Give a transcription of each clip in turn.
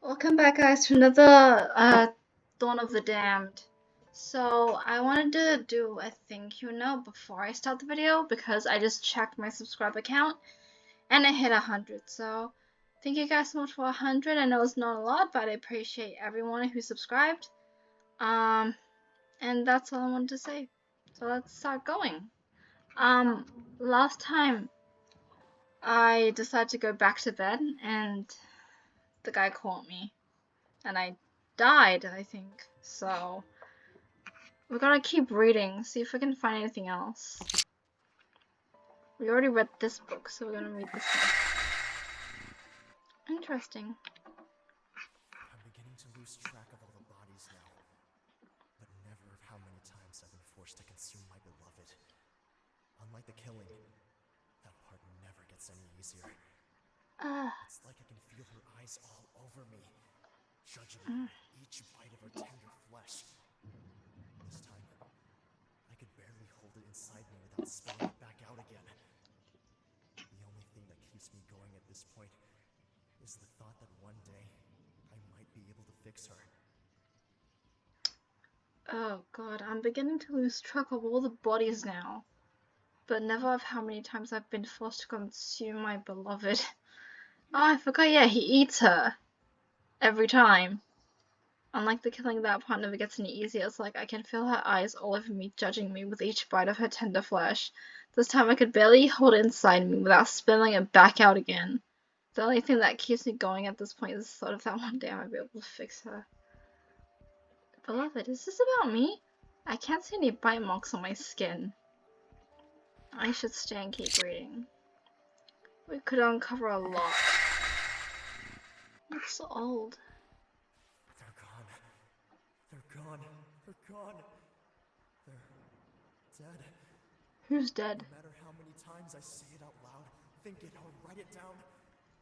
Welcome back, guys, to another Dawn of the Damned. So, I wanted to do a thank you note before I start the video because I just checked my subscriber count and it hit 100. So, thank you guys so much for 100. I know it's not a lot, but I appreciate everyone who subscribed. And that's all I wanted to say. So, let's start going. Last time I decided to go back to bed and the guy caught me. And I died, I think. So we're gonna keep reading, see if we can find anything else. We already read this book, so we're gonna read this one. Interesting. I'm beginning to lose track of all the bodies now, but never of how many times I've been forced to consume my beloved. Unlike the killing, that part never gets any easier. It's like I can feel her eyes all over me, judging each bite of her tender flesh. This time, I could barely hold it inside me without spilling it back out again. The only thing that keeps me going at this point is the thought that one day I might be able to fix her. Oh god, I'm beginning to lose track of all the bodies now, but never of how many times I've been forced to consume my beloved. Oh, I forgot, yeah, he eats her. Every time. Unlike the killing, that part never gets any easier. It's like I can feel her eyes all over me, judging me with each bite of her tender flesh. This time I could barely hold it inside me without spilling it back out again. The only thing that keeps me going at this point is the thought of that one day I might be able to fix her. Beloved, is this about me? I can't see any bite marks on my skin. I should stay and keep reading. We could uncover a lot. It's so old. They're gone. They're gone. They're gone. They're dead. Who's dead? No matter how many times I say it out loud, think it or write it down,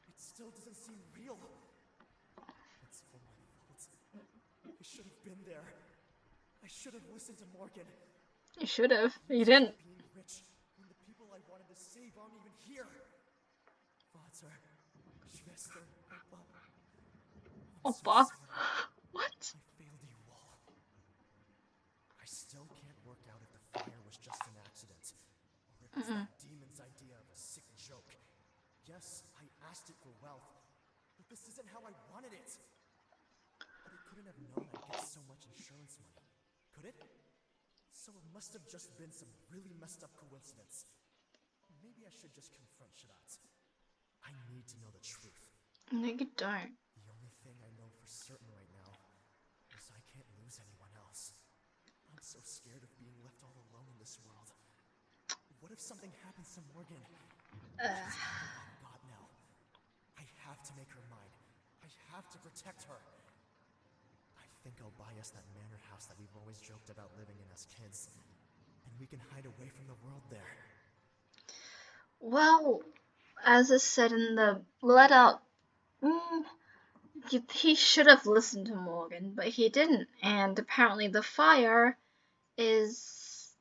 it still doesn't seem real. It's all my fault. I should have been there. I should have listened to Morgen. You should have. You didn't. Being rich when the people I wanted to save aren't even here. Vater, Schwester, Oppa. What? I failed you all. I still can't work out if the fire was just an accident, or if it's that demon's idea of a sick joke. Yes, I asked it for wealth, but this isn't how I wanted it. But it couldn't have known I'd get so much insurance money, could it? So it must have just been some really messed up coincidence. Maybe I should just confront Schrat. I need to know the truth. No, you don't. The only thing I know for certain right now is I can't lose anyone else. I'm so scared of being left all alone in this world. What if something happens to Morgen? She's all I've got now. I have to make her mine. I have to protect her. I think I'll buy us that manor house that we've always joked about living in as kids. And we can hide away from the world there. Well, as I said in the letter, he should have listened to Morgen, but he didn't. And apparently the fire is...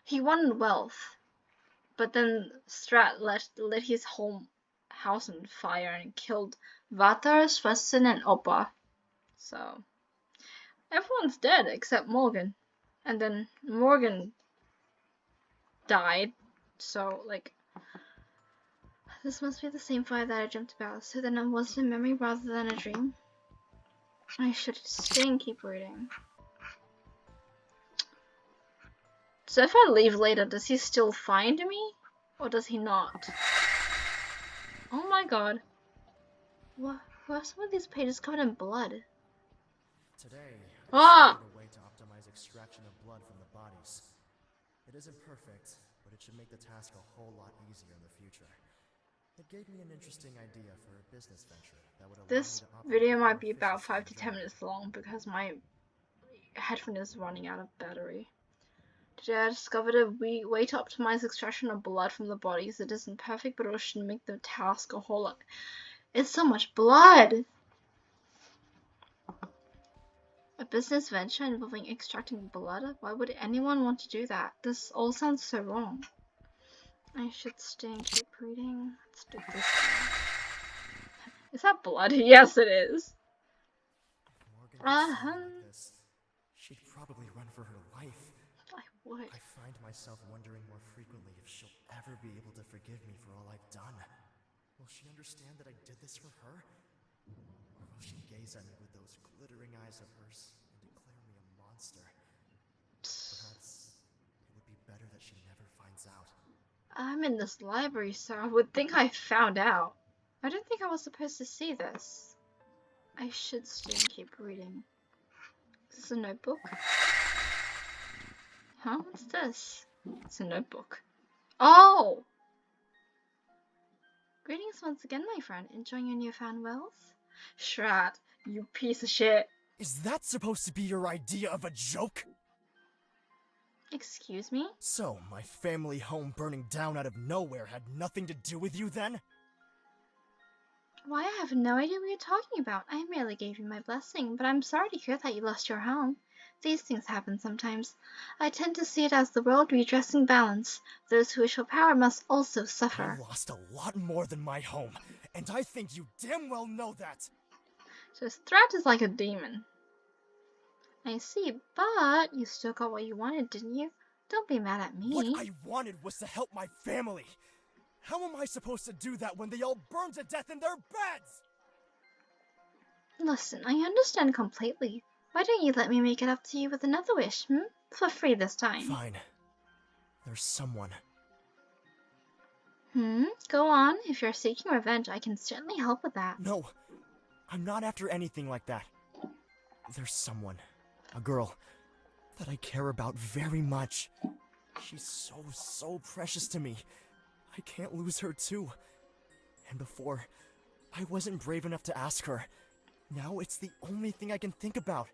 He wanted wealth, but then Strat lit his whole house on fire and killed Vater, Schwester, and Oppa. So, everyone's dead except Morgen. And then Morgen died, so, like, this must be the same fire that I dreamt about, so then it was a memory rather than a dream. I should stay and keep reading. So if I leave later, does he still find me? Or does he not? Oh my god. Why are some of these pages covered in blood? Today, I discovered a way to optimize extraction of blood from the bodies. It isn't perfect, but it should make the task a whole lot easier in the future. It gave me an interesting idea for a business venture that would allow This me to operate video might more be about efficiently 5 to 10 minutes long because my headphone is running out of battery. Today I discovered a way to optimize extraction of blood from the bodies. It isn't perfect, but it should make the task a whole lot. It's so much blood! A business venture involving extracting blood? Why would anyone want to do that? This all sounds so wrong. I should stay and keep reading. Let's do this one. Is that blood? Yes, it is. If Morgan could see me Uh-huh. like this, she'd probably run for her life. I would. I find myself wondering more frequently if she'll ever be able to forgive me for all I've done. Will she understand that I did this for her? Or will she gaze at me with those glittering eyes of hers and declare me a monster? Perhaps it would be better that she never finds out. I'm in this library, so I would think I found out. I don't think I was supposed to see this. I should stay and keep reading. Is this a notebook? Huh? What's this? It's a notebook. Oh! Greetings once again, my friend. Enjoying your newfound wealth? Schrat, you piece of shit. Is that supposed to be your idea of a joke? Excuse me? So, my family home burning down out of nowhere had nothing to do with you then? Why, I have no idea what you're talking about. I merely gave you my blessing, but I'm sorry to hear that you lost your home. These things happen sometimes. I tend to see it as the world redressing balance. Those who wish for power must also suffer. I lost a lot more than my home, and I think you damn well know that! So Schrat is like a demon. I see, but you still got what you wanted, didn't you? Don't be mad at me. What I wanted was to help my family. How am I supposed to do that when they all burn to death in their beds? Listen, I understand completely. Why don't you let me make it up to you with another wish, For free this time. Fine. There's someone. Go on. If you're seeking revenge, I can certainly help with that. No, I'm not after anything like that. There's someone, a girl, that I care about very much. She's so precious to me. I can't lose her too. And before, I wasn't brave enough to ask her. Now it's the only thing I can think about.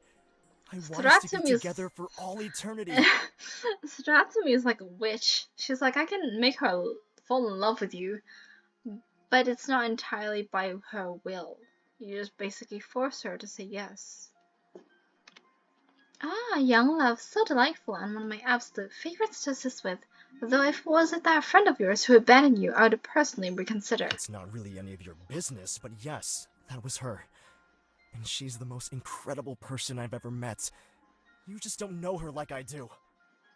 I want us to be together for all eternity. Schrat to me is like a witch. She's like, I can make her fall in love with you, but it's not entirely by her will. You just basically force her to say yes. Ah, young love, so delightful, and one of my absolute favorites to assist with. Though if it wasn't that friend of yours who abandoned you, I would personally reconsider. It's not really any of your business, but yes, that was her. And she's the most incredible person I've ever met. You just don't know her like I do.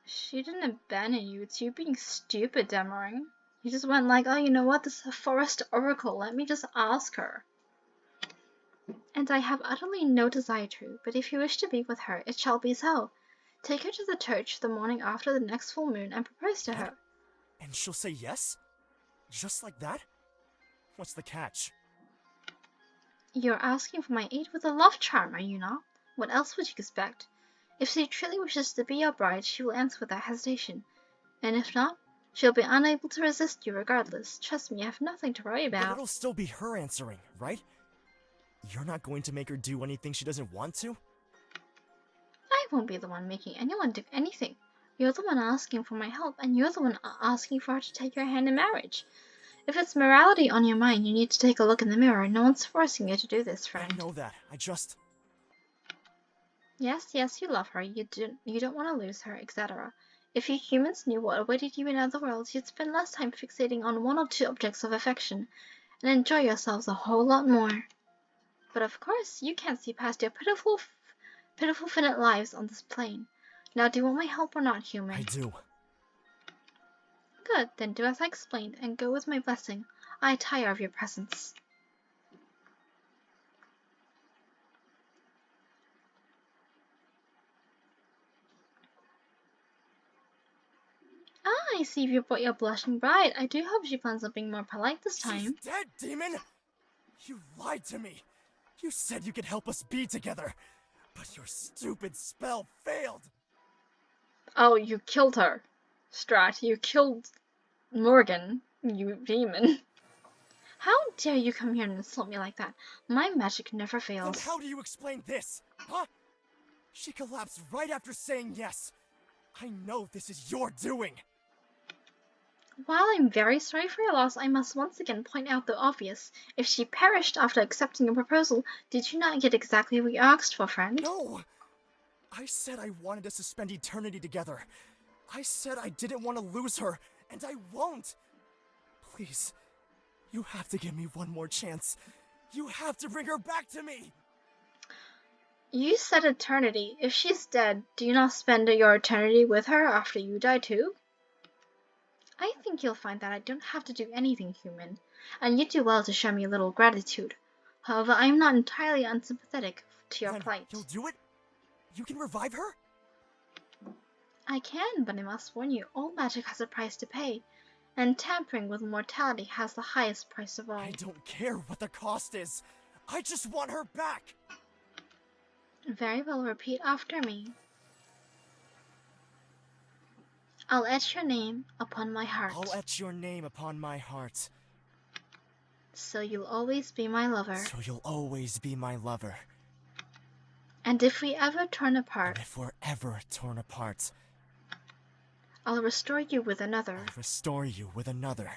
She didn't abandon you, it's you being stupid, Dammerung. You just went like, oh, you know what, this is a forest oracle, let me just ask her. And I have utterly no desire to, but if you wish to be with her, it shall be so. Take her to the church the morning after the next full moon and propose to her. And she'll say yes? Just like that? What's the catch? You're asking for my aid with a love charm, are you not? What else would you expect? If she truly wishes to be your bride, she will answer without hesitation. And if not, she'll be unable to resist you regardless. Trust me, I have nothing to worry about. But it'll still be her answering, right? You're not going to make her do anything she doesn't want to? I won't be the one making anyone do anything. You're the one asking for my help, and you're the one asking for her to take your hand in marriage. If it's morality on your mind, you need to take a look in the mirror. No one's forcing you to do this, friend. I know that. I just... Yes, you love her. You don't want to lose her, etc. If you humans knew what awaited you in other worlds, you'd spend less time fixating on one or two objects of affection, and enjoy yourselves a whole lot more. But of course, you can't see past your pitiful finite lives on this plane. Now, do you want my help or not, human? I do. Good, then do as I explained, and go with my blessing. I tire of your presence. Ah, I see you brought your blushing bride. I do hope she plans on being more polite this time. She's dead, demon! You lied to me! You said you could help us be together, but your stupid spell failed! Oh, you killed her. Schrat, you killed Morgen, you demon. How dare you come here and insult me like that? My magic never fails. Then how do you explain this, huh? She collapsed right after saying yes. I know this is your doing. While I'm very sorry for your loss, I must once again point out the obvious. If she perished after accepting your proposal, did you not get exactly what you asked for, friend? No! I said I wanted us to spend eternity together. I said I didn't want to lose her, and I won't. Please, you have to give me one more chance. You have to bring her back to me! You said eternity. If she's dead, do you not spend your eternity with her after you die too? I think you'll find that I don't have to do anything human, and you do well to show me a little gratitude. However, I am not entirely unsympathetic to your Then plight. you'll do it? You can revive her? I can, but I must warn you, all magic has a price to pay, and tampering with mortality has the highest price of all. I don't care what the cost is. I just want her back! Very well, repeat after me. I'll etch your name upon my heart. I'll etch your name upon my heart. So you'll always be my lover. So you'll always be my lover. And if we ever turn apart, And if we're ever torn apart, I'll restore you with another. I'll restore you with another.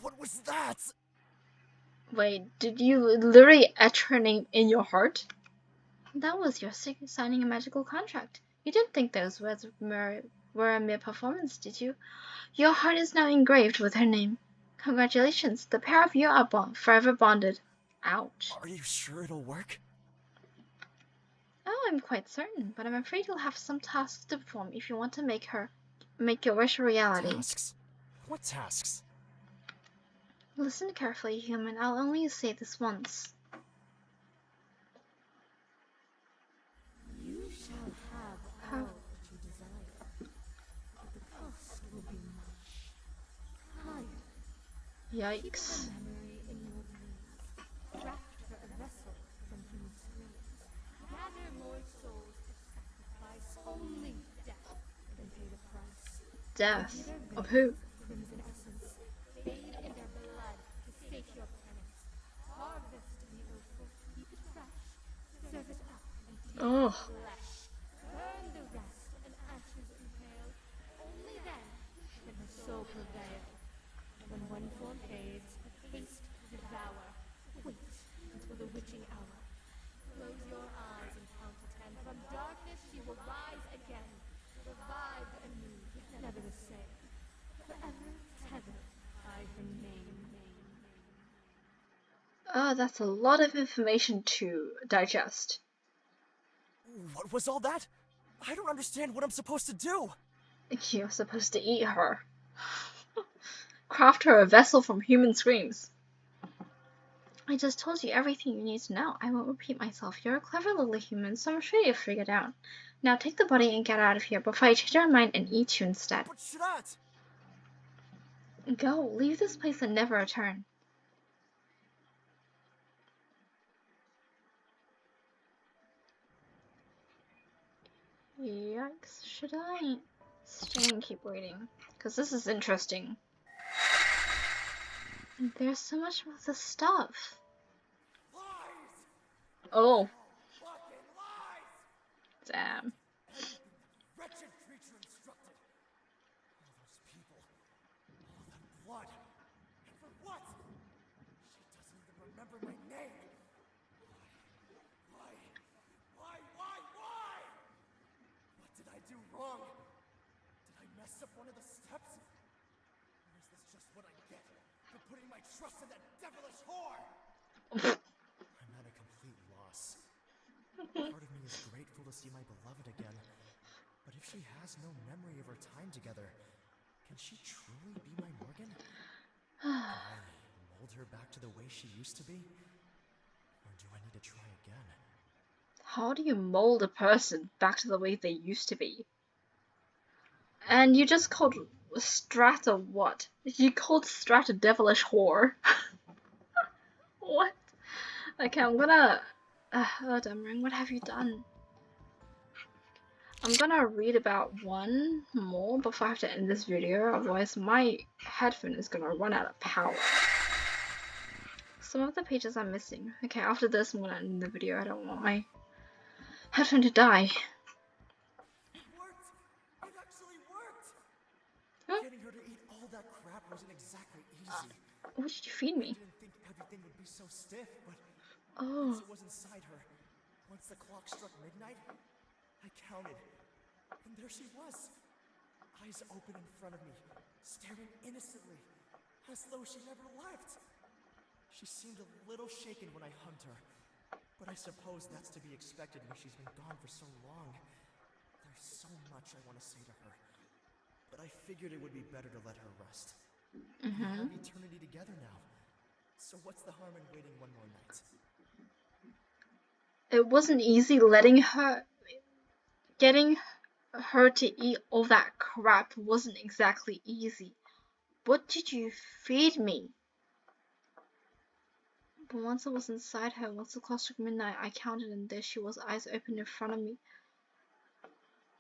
What was that? Wait, did you literally etch her name in your heart? That was your signing a magical contract. You didn't think those words were a mere performance, did you? Your heart is now engraved with her name. Congratulations, the pair of you are forever bonded. Ouch. Are you sure it'll work? Oh, I'm quite certain, but I'm afraid you'll have some tasks to perform if you want to make your wish a reality. Tasks? What tasks? Listen carefully, human. I'll only say this once. You shall have all that you desire, but the cost will be much higher. Yikes. Memory in your dreams, craft her a vessel from human screams, gather more souls to sacrifice, only death can pay the price. Death? Of who? Crimson essence, bathe in their blood to sate your penance. Harvest the opal, keep it fresh, serve it up and deep Oh. flesh. Burn the rest and ashes impale. Only then can her soul prevail. When one form fades, haste to devour. Wait until the witching hour. Close your eyes and count to 10. From darkness she will rise again. Revived anew, never the same. Forever tethered by her name. Oh, that's a lot of information to digest. What was all that? I don't understand what I'm supposed to do. You're supposed to eat her. Craft her a vessel from human screams. I just told you everything you need to know. I won't repeat myself. You're a clever little human, so I'm sure you'll figure it out. Now take the body and get out of here before I change my mind and eat you instead. But Schrat! Go, leave this place and never return. Yikes, should I stay and keep waiting? Because this is interesting. There's so much of this stuff. Lies! Oh, Fucking lies! damn. Wretched creature instructed. All those people. All that blood. And for what? She doesn't even remember my name. Why? What did I do wrong? Did I mess up one of the steps? Or is this just what I get for putting my trust in that devilish whore? I'm at a complete loss. Part of me is grateful to see my beloved again. But if she has no memory of our time together, can she truly be my Morgen? Can I mold her back to the way she used to be? Or do I need to try again? How do you mold a person back to the way they used to be? And you just called Schrat a what? You called Schrat a devilish whore. What? Okay, I'm gonna... oh, Dammerung, what have you done? I'm gonna read about one more before I have to end this video, otherwise my headphone is gonna run out of power. Some of the pages are missing. Okay, after this I'm gonna end the video. I don't want my headphone to die. It worked! It actually worked! Huh? Getting her to eat all that crap wasn't exactly easy. What did you feed me? I didn't think everything would be so stiff, but Oh, once it was inside her, once the clock struck midnight, I counted, and there she was. I eyes open in front of me, staring innocently, as though she never left. She seemed a little shaken when I hugged her, but I suppose that's to be expected when she's been gone for so long. There's so much I want to say to her, but I figured it would be better to let her rest. We have eternity together now, so what's the harm in waiting one more night? It wasn't easy getting her to eat all that crap wasn't exactly easy. What did you feed me? But once I was inside her, once the clock struck midnight, I counted and there she was, eyes open in front of me.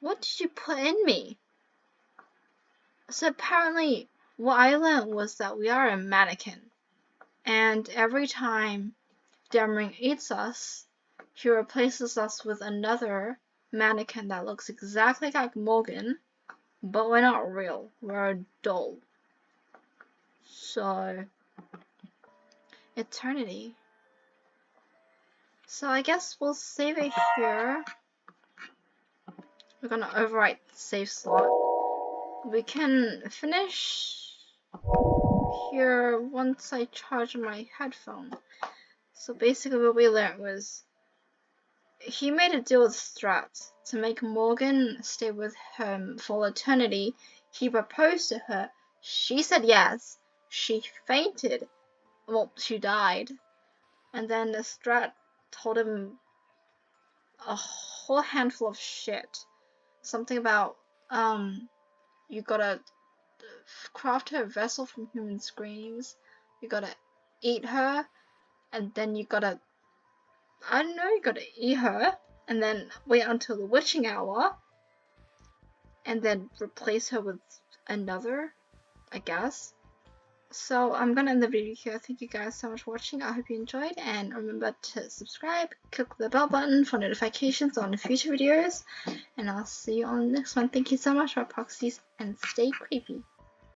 What did you put in me? So apparently, what I learned was that we are a mannequin. And every time Dammerung eats us, he replaces us with another mannequin that looks exactly like Morgen, but we're not real. We're a doll. So, eternity. So I guess we'll save it here. We're gonna overwrite the save slot. We can finish here once I charge my headphone. So basically what we learned was he made a deal with Schrat to make Morgen stay with him for eternity. He proposed to her. She said yes. She fainted. Well, she died. And then Schrat told him a whole handful of shit. Something about, you gotta craft her a vessel from human screams. You gotta eat her. And then you gotta, I don't know, you gotta eat her. And then wait until the witching hour. And then replace her with another, I guess. So I'm gonna end the video here. Thank you guys so much for watching. I hope you enjoyed, and remember to subscribe, click the bell button for notifications on future videos, and I'll see you on the next one. Thank you so much for proxies, and stay creepy.